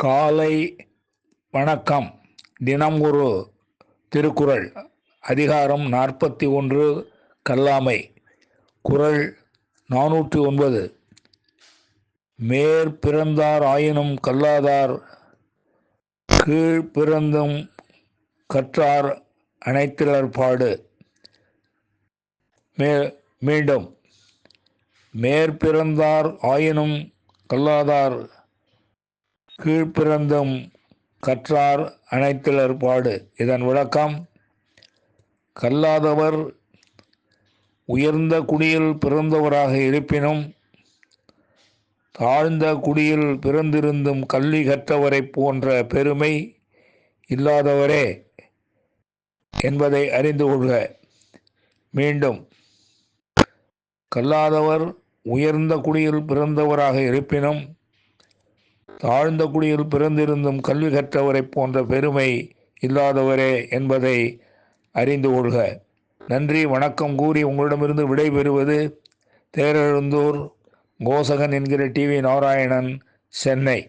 காலை வணக்கம். தினம் ஒரு திருக்குறள். அதிகாரம் 41. கல்லாமை. குறள் 409. மேற்பிறந்தார் ஆயினும் கல்லாதார் கீழ்பிறந்தும் கற்றார் அனைத்திலர்பாடு. மீண்டும். மேற்பிறந்தார் ஆயினும் கல்லாதார் கீழ்பிறந்தும் கற்றார் அனைத்திலர்பாடு. இதன் விளக்கம்: கல்லாதவர் உயர்ந்த குடியில் பிறந்தவராக இருப்பினும் தாழ்ந்த குடியில் பிறந்திருந்தும் கல்வி கற்றவரைப் போன்ற பெருமை இல்லாதவரே என்பதை அறிந்து கொள்க. மீண்டும். கல்லாதவர் உயர்ந்த குடியில் பிறந்தவராக இருப்பினும் தாழ்ந்த குடியில் பிறந்திருந்தும் கல்வி கற்றவரைப் போன்ற பெருமை இல்லாதவரே என்பதை அறிந்து கொள்க. நன்றி, வணக்கம் கூறி உங்களிடமிருந்து விடைபெறுவது தேரெழுந்தூர் கோசகன் என்கிற டிவி நாராயணன், சென்னை.